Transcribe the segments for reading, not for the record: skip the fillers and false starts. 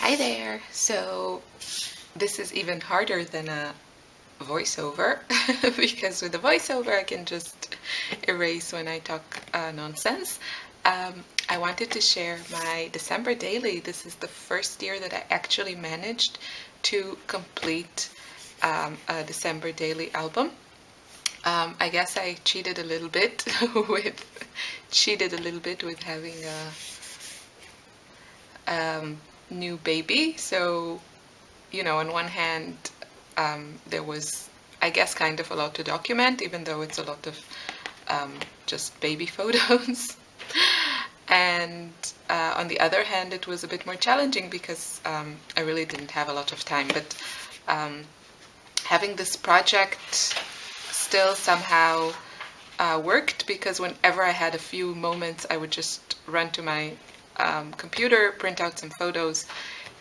Hi there. So this is even harder than a voiceover because with a voiceover I can just erase when I talk nonsense. I wanted to share my December daily. This is the first year that I actually managed to complete a December daily album. I guess I cheated a little bit with having a new baby. So, on one hand, there was, I guess, kind of a lot to document, even though it's a lot of just baby photos. And on the other hand, it was a bit more challenging because I really didn't have a lot of time. But having this project still somehow worked, because whenever I had a few moments, I would just run to my computer, print out some photos,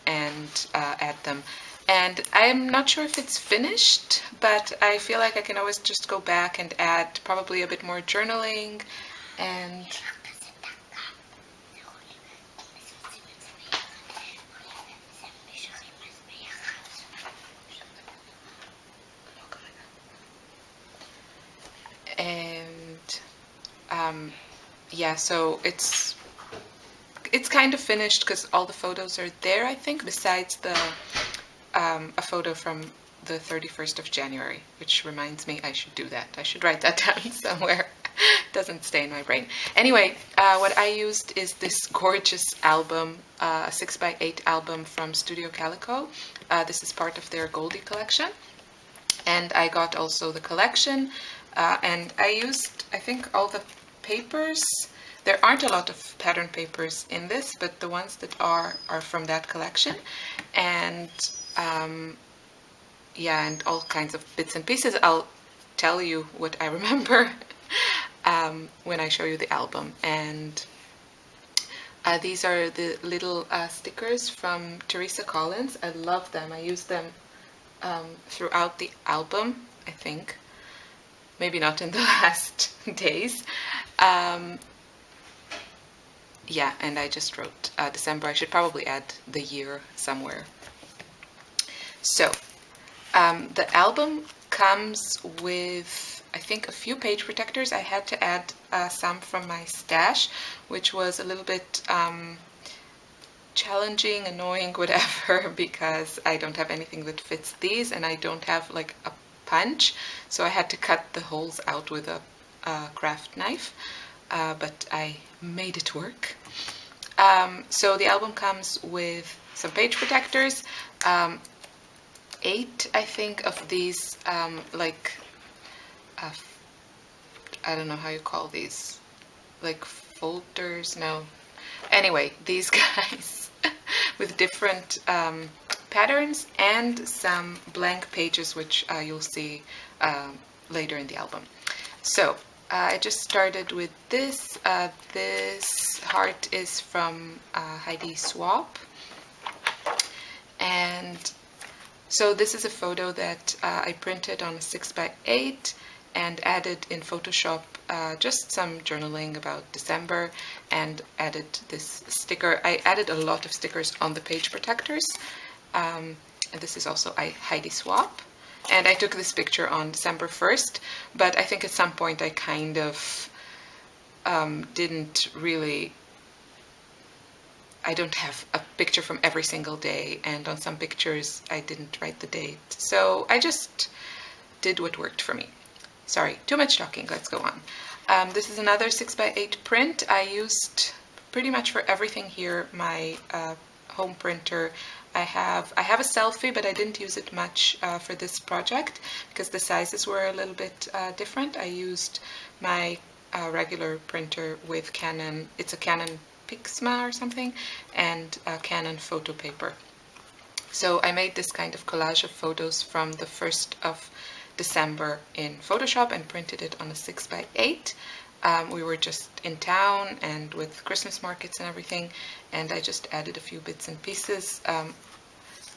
and add them. And I'm not sure if it's finished, but I feel like I can always just go back and add probably a bit more journaling and yeah, so it's kind of finished because all the photos are there, I think, besides the a photo from the 31st of January, which reminds me I should do that. I should write that down somewhere. Doesn't stay in my brain. Anyway, what I used is this gorgeous album, a 6x8 album from Studio Calico. This is part of their Goldie collection. And I got also the collection, and I used, I think, all the papers. There aren't a lot of pattern papers in this, but the ones that are from that collection. And yeah, and all kinds of bits and pieces. I'll tell you what I remember when I show you the album. And these are the little stickers from Teresa Collins. I love them. I use them throughout the album, I think. Maybe not in the last days. Yeah, and I just wrote December. I should probably add the year somewhere. So, the album comes with, I think, a few page protectors. I had to add some from my stash, which was a little bit challenging, annoying, whatever, because I don't have anything that fits these, and I don't have like a punch, so I had to cut the holes out with a craft knife, but I made it work. So the album comes with some page protectors, 8, I think, of these, like, I don't know how you call these, like folders, no. Anyway, these guys with different patterns and some blank pages, which you'll see later in the album. So I just started with this. This heart is from Heidi Swapp. And so this is a photo that I printed on a 6x8 and added in Photoshop just some journaling about December, and added this sticker. I added a lot of stickers on the page protectors. And this is also Heidi Swapp. And I took this picture on December 1st, but I think at some point I kind of didn't really, I don't have a picture from every single day, and on some pictures I didn't write the date. So I just did what worked for me. Sorry, too much talking, let's go on. This is another 6x8 print. I used pretty much for everything here my home printer. I have a selfie, but I didn't use it much for this project because the sizes were a little bit different. I used my regular printer with Canon. It's a Canon Pixma or something, and Canon photo paper. So I made this kind of collage of photos from the 1st of December in Photoshop and printed it on a 6x8. We were just in town and with Christmas markets and everything, and I just added a few bits and pieces.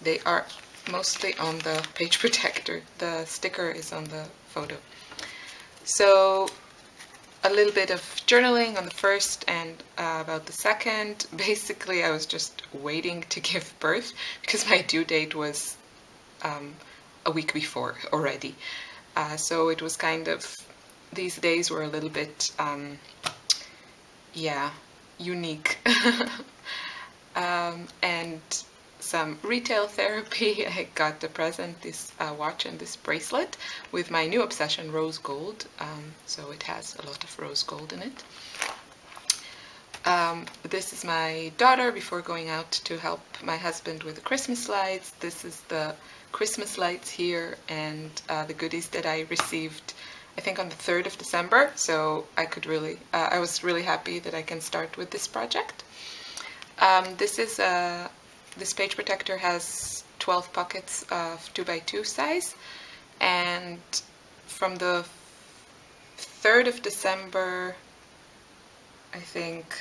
They are mostly on the page protector. The sticker is on the photo. So a little bit of journaling on the first and about the second. Basically, I was just waiting to give birth because my due date was a week before already. So it was kind of, these days were a little bit, yeah, unique. And some retail therapy. I got the present, this watch and this bracelet with my new obsession, rose gold. So it has a lot of rose gold in it. This is my daughter before going out to help my husband with the Christmas lights. This is the Christmas lights here and the goodies that I received, I think on the 3rd of December. So I could really, I was really happy that I can start with this project. This page protector has 12 pockets of 2x2 size, and from the 3rd of December, I think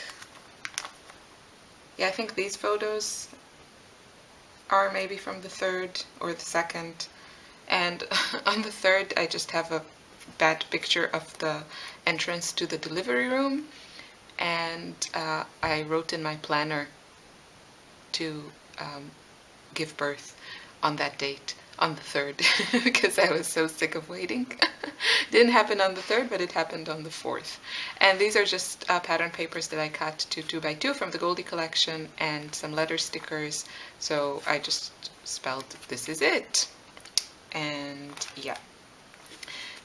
these photos are maybe from the 3rd or the 2nd, and on the 3rd I just have a bad picture of the entrance to the delivery room, and I wrote in my planner to give birth on that date, on the 3rd, because I was so sick of waiting. Didn't happen on the 3rd, but it happened on the 4th. And these are just pattern papers that I cut to 2x2 from the Goldie collection and some letter stickers. So I just spelled, "This is it." And yeah.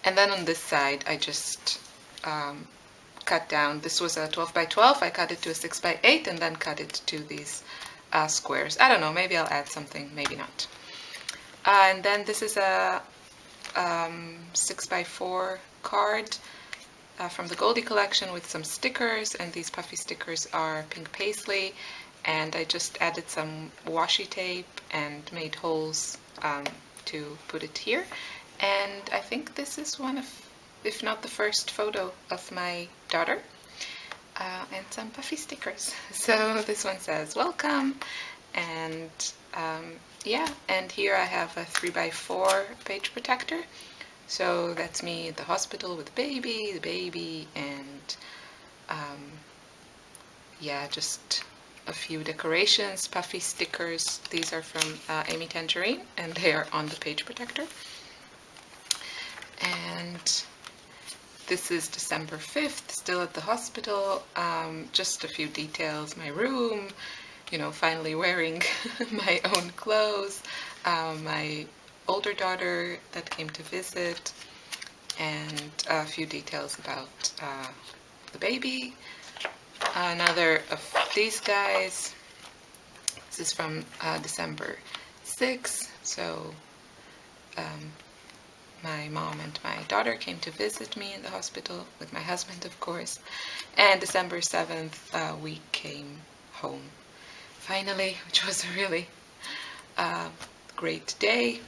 And then on this side, I just cut down. This was a 12x12. I cut it to a 6x8 and then cut it to these squares. I don't know, maybe I'll add something, maybe not. And then this is a 6x4 card from the Goldie collection with some stickers, and these puffy stickers are pink paisley, and I just added some washi tape and made holes to put it here. And I think this is one of, if not the first photo of my daughter. And some puffy stickers. So this one says welcome, and yeah, and here I have a 3x4 page protector. So that's me at the hospital with the baby, and yeah, just a few decorations, puffy stickers. These are from Amy Tangerine, and they are on the page protector. And this is December 5th, still at the hospital. Just a few details. My room, you know, finally wearing my own clothes. My older daughter that came to visit, and a few details about the baby. Another of these guys. This is from December 6th. So my mom and my daughter came to visit me in the hospital with my husband, of course. And December 7th, we came home finally, which was a really great day.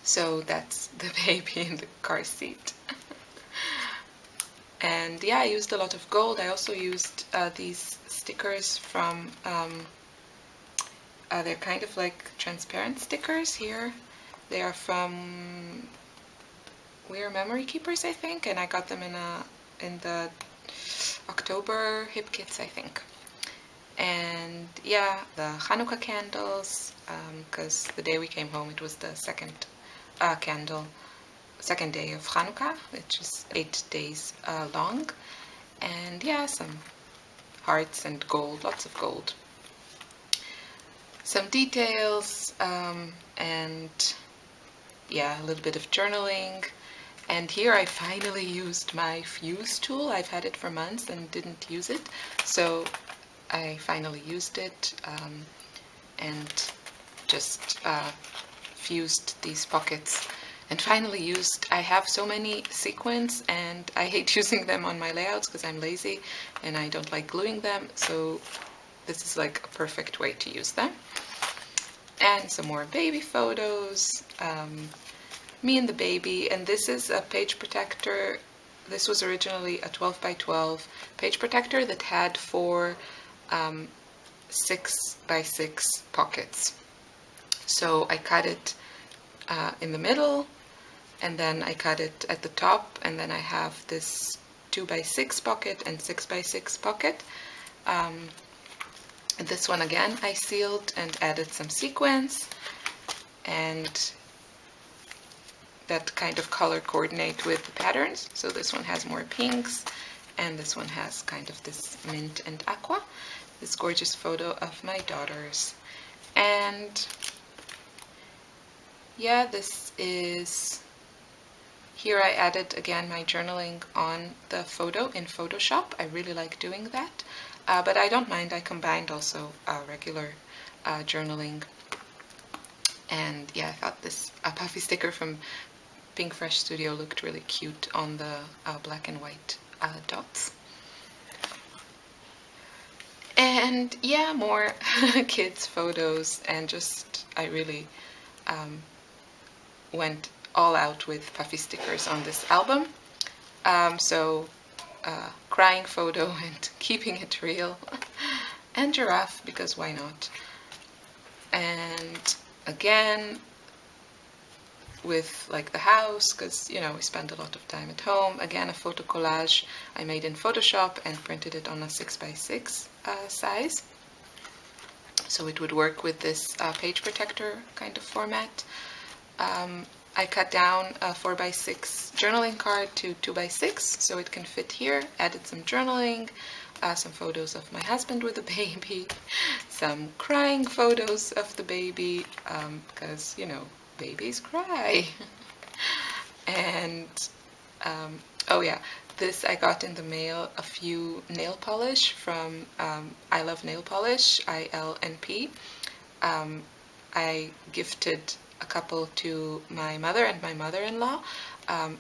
So that's the baby in the car seat. And yeah, I used a lot of gold. I also used these stickers from, they're kind of like transparent stickers here. They are from We Are Memory Keepers, I think, and I got them in the October hip kits, I think. And yeah, the Hanukkah candles, because the day we came home, it was the second day of Hanukkah, which is 8 days long. And yeah, some hearts and gold, lots of gold. Some details, and yeah, a little bit of journaling. And here I finally used my fuse tool. I've had it for months and didn't use it, so I finally used it and just fused these pockets. And finally used, I have so many sequins and I hate using them on my layouts because I'm lazy and I don't like gluing them, so this is like a perfect way to use them. And some more baby photos, me and the baby, and this is a page protector. This was originally a 12x12 page protector that had 4 6x6 pockets. So I cut it in the middle, and then I cut it at the top, and then I have this 2x6 pocket and 6x6 pocket. This one again I sealed and added some sequins, and that kind of color coordinate with the patterns. So this one has more pinks, and this one has kind of this mint and aqua. This gorgeous photo of my daughters. And yeah, this is, here I added again my journaling on the photo in Photoshop. I really like doing that, but I don't mind. I combined also regular journaling. And yeah, I thought this puffy sticker from Pink Fresh Studio looked really cute on the black and white dots. And yeah, more kids photos, and just I really went all out with puffy stickers on this album. So crying photo and keeping it real, and giraffe, because why not? And again, with like the house, because you know we spend a lot of time at home. Again, a photo collage I made in Photoshop and printed it on a 6x6 size, so it would work with this page protector kind of format. I cut down a 4x6 journaling card to 2x6 so it can fit here. Added some journaling, some photos of my husband with the baby, some crying photos of the baby, because you know babies cry. And oh yeah, this I got in the mail, a few nail polish from I Love Nail Polish, ILNP. I gifted a couple to my mother and my mother-in-law.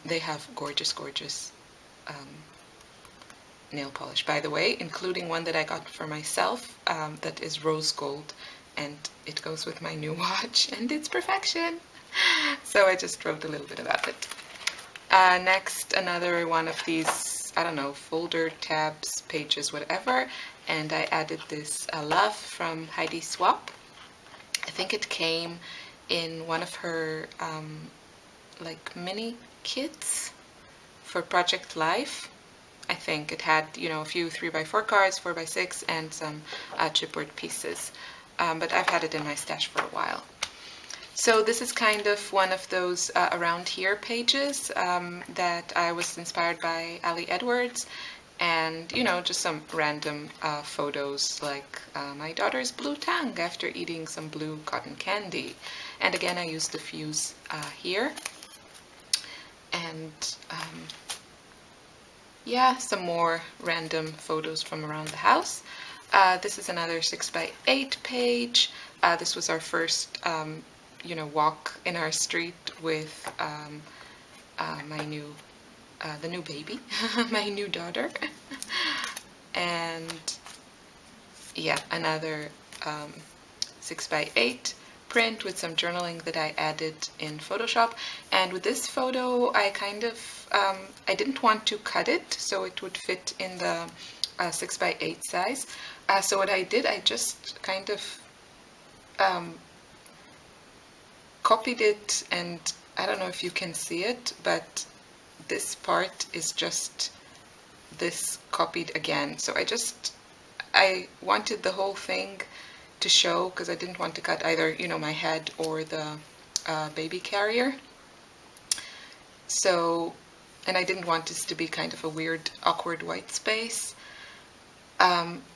They have gorgeous nail polish, by the way, including one that I got for myself that is rose gold, and it goes with my new watch, and it's perfection. So I just wrote a little bit about it. Next, another one of these, I don't know, folder, tabs, pages, whatever, and I added this love from Heidi Swapp. I think it came in one of her like mini kits for Project Life. I think it had, you know, a few 3x4 cards, 4x6, and some chipboard pieces. But I've had it in my stash for a while. So this is kind of one of those around here pages that I was inspired by Ali Edwards, and you know, just some random photos, like my daughter's blue tongue after eating some blue cotton candy. And again, I used the fuse here, and yeah, some more random photos from around the house. This is another 6x8 page. This was our first you know, walk in our street with my new the new baby, my new daughter. And yeah, another 6x8 print with some journaling that I added in Photoshop. And with this photo, I kind of I didn't want to cut it so it would fit in the 6x8 size. So what I did, I just kind of copied it, and I don't know if you can see it, but this part is just this copied again. So I wanted the whole thing to show, because I didn't want to cut either, you know, my head or the baby carrier. So, and I didn't want this to be kind of a weird, awkward white space.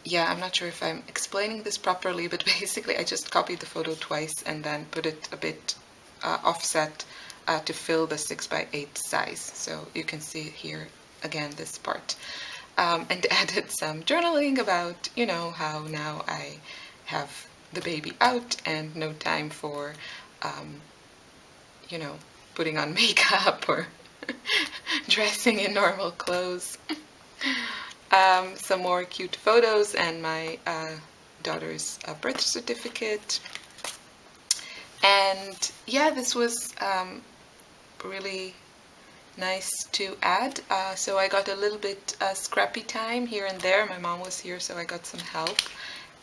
Yeah, I'm not sure if I'm explaining this properly, but basically I just copied the photo twice and then put it a bit offset to fill the 6x8 size. So you can see here again this part, and added some journaling about, you know, how now I have the baby out and no time for you know, putting on makeup or dressing in normal clothes. Some more cute photos and my daughter's birth certificate. And yeah, this was really nice to add. So I got a little bit scrappy time here and there. My mom was here, so I got some help.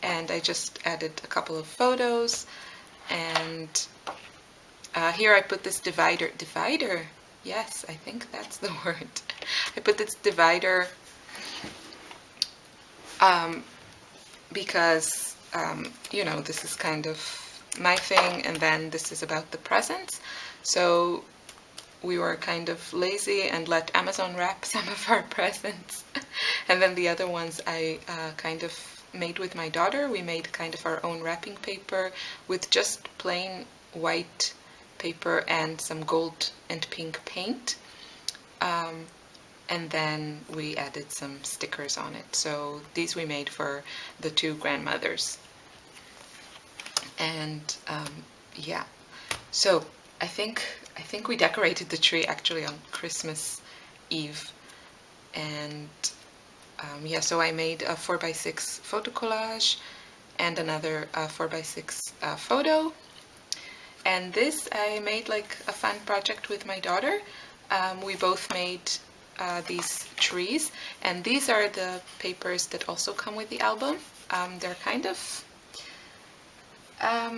And I just added a couple of photos. And here I put this divider. Yes, I think that's the word. I put this divider because, you know, this is kind of my thing, and then this is about the presents. So we were kind of lazy and let Amazon wrap some of our presents. And then the other ones I kind of made with my daughter. We made kind of our own wrapping paper with just plain white paper and some gold and pink paint. And then we added some stickers on it. So these we made for the two grandmothers. And yeah, so I think we decorated the tree actually on Christmas Eve. And yeah, so I made a 4x6 photo collage and another 4x6 photo. And this I made like a fun project with my daughter. We both made these trees, and these are the papers that also come with the album. They're kind of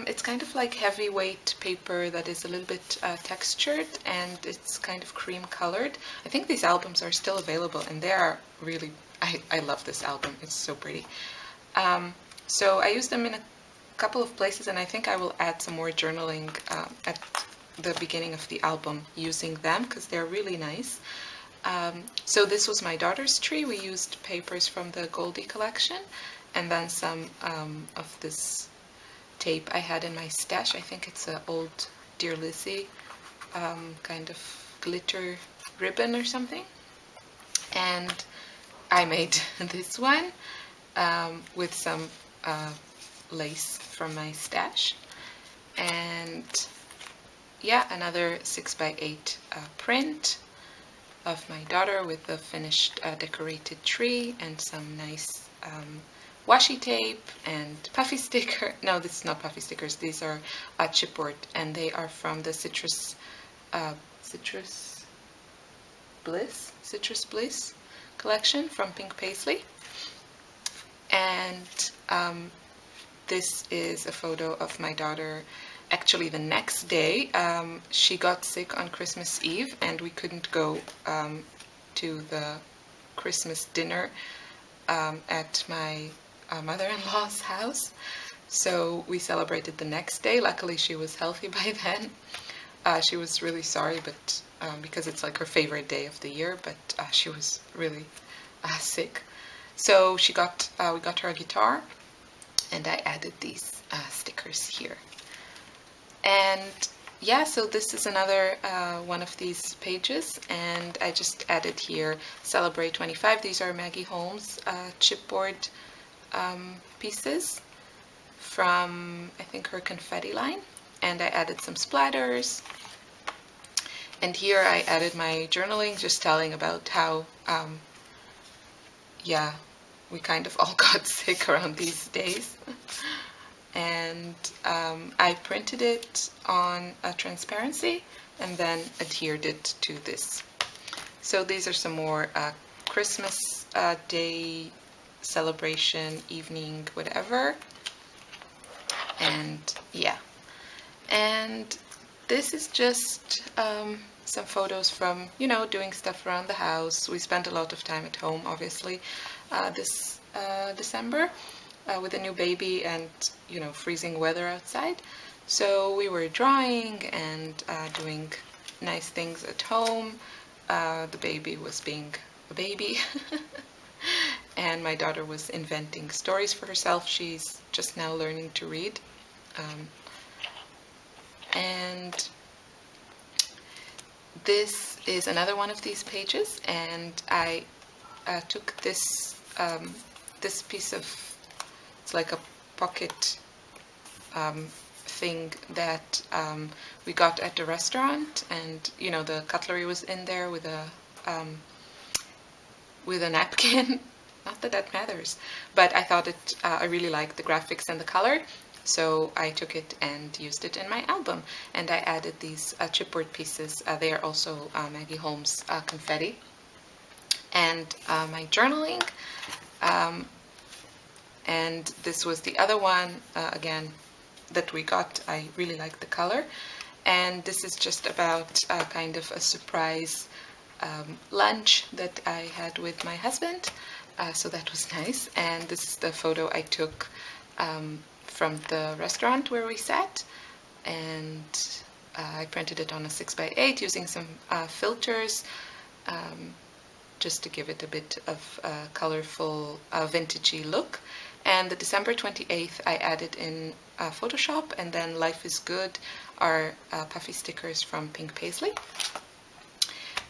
it's kind of like heavyweight paper that is a little bit textured, and it's kind of cream colored. I think these albums are still available, and they are really, I love this album. It's so pretty. So I used them in a couple of places, and I think I will add some more journaling at the beginning of the album using them because they're really nice. So this was my daughter's tree. We used papers from the Goldie collection, and then some of this tape I had in my stash. I think it's an old Dear Lizzie kind of glitter ribbon or something. And I made this one with some lace from my stash. And yeah, another 6x8 print of my daughter with the finished decorated tree and some nice washi tape and puffy sticker. No, this is not puffy stickers. These are chipboard, and they are from the Citrus Bliss collection from Pink Paisley. And this is a photo of my daughter. Actually, the next day, she got sick on Christmas Eve, and we couldn't go to the Christmas dinner at my mother-in-law's house. So we celebrated the next day. Luckily, she was healthy by then. She was really sorry, but because it's like her favorite day of the year, but she was really sick. So we got her a guitar, and I added these stickers here. And yeah, so this is another one of these pages, and I just added here Celebrate 25. These are Maggie Holmes chipboard pieces from, I think, her confetti line, and I added some splatters. And here I added my journaling, just telling about how yeah, we kind of all got sick around these days. And I printed it on a transparency and then adhered it to this. So these are some more Christmas day celebration, evening, whatever. And yeah, and this is just some photos from, you know, doing stuff around the house. We spent a lot of time at home, obviously, this December. With a new baby and, you know, freezing weather outside. So we were drawing and doing nice things at home. The baby was being a baby. And my daughter was inventing stories for herself. She's just now learning to read. And this is another one of these pages, and I took this this piece of, it's like a pocket thing that we got at the restaurant, and you know, the cutlery was in there with a napkin. Not that that matters, but I thought it. I really liked the graphics and the color, so I took it and used it in my album. And I added these chipboard pieces. They are also Maggie Holmes confetti, and my journaling. And this was the other one, again, that we got. I really like the color. And this is just about kind of a surprise lunch that I had with my husband. So that was nice. And this is the photo I took from the restaurant where we sat. And I printed it on a 6x8 using some filters, just to give it a bit of a colorful, vintagey look. And the December 28th, I added in Photoshop, and then Life is Good are puffy stickers from Pink Paisley.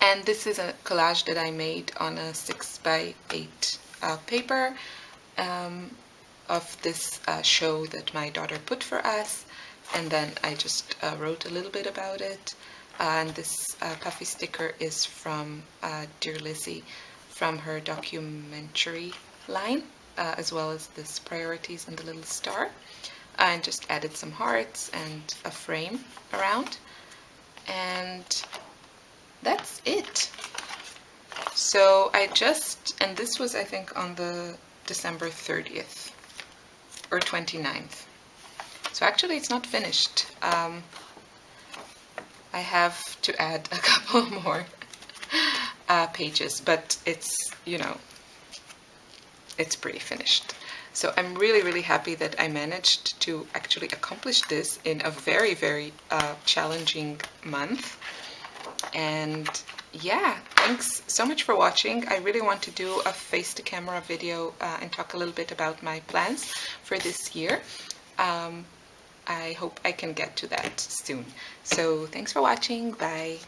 And this is a collage that I made on a 6x8 paper of this show that my daughter put for us. And then I just wrote a little bit about it. And this puffy sticker is from Dear Lizzie, from her documentary line, as well as this Priorities and the little star. And just added some hearts and a frame around. And that's it. So and this was, I think, on the December 30th or 29th. So actually it's not finished. I have to add a couple more pages, but it's, it's pretty finished. So I'm really, really happy that I managed to actually accomplish this in a very, very challenging month. And yeah, thanks so much for watching. I really want to do a face-to-camera video and talk a little bit about my plans for this year. I hope I can get to that soon. So thanks for watching. Bye.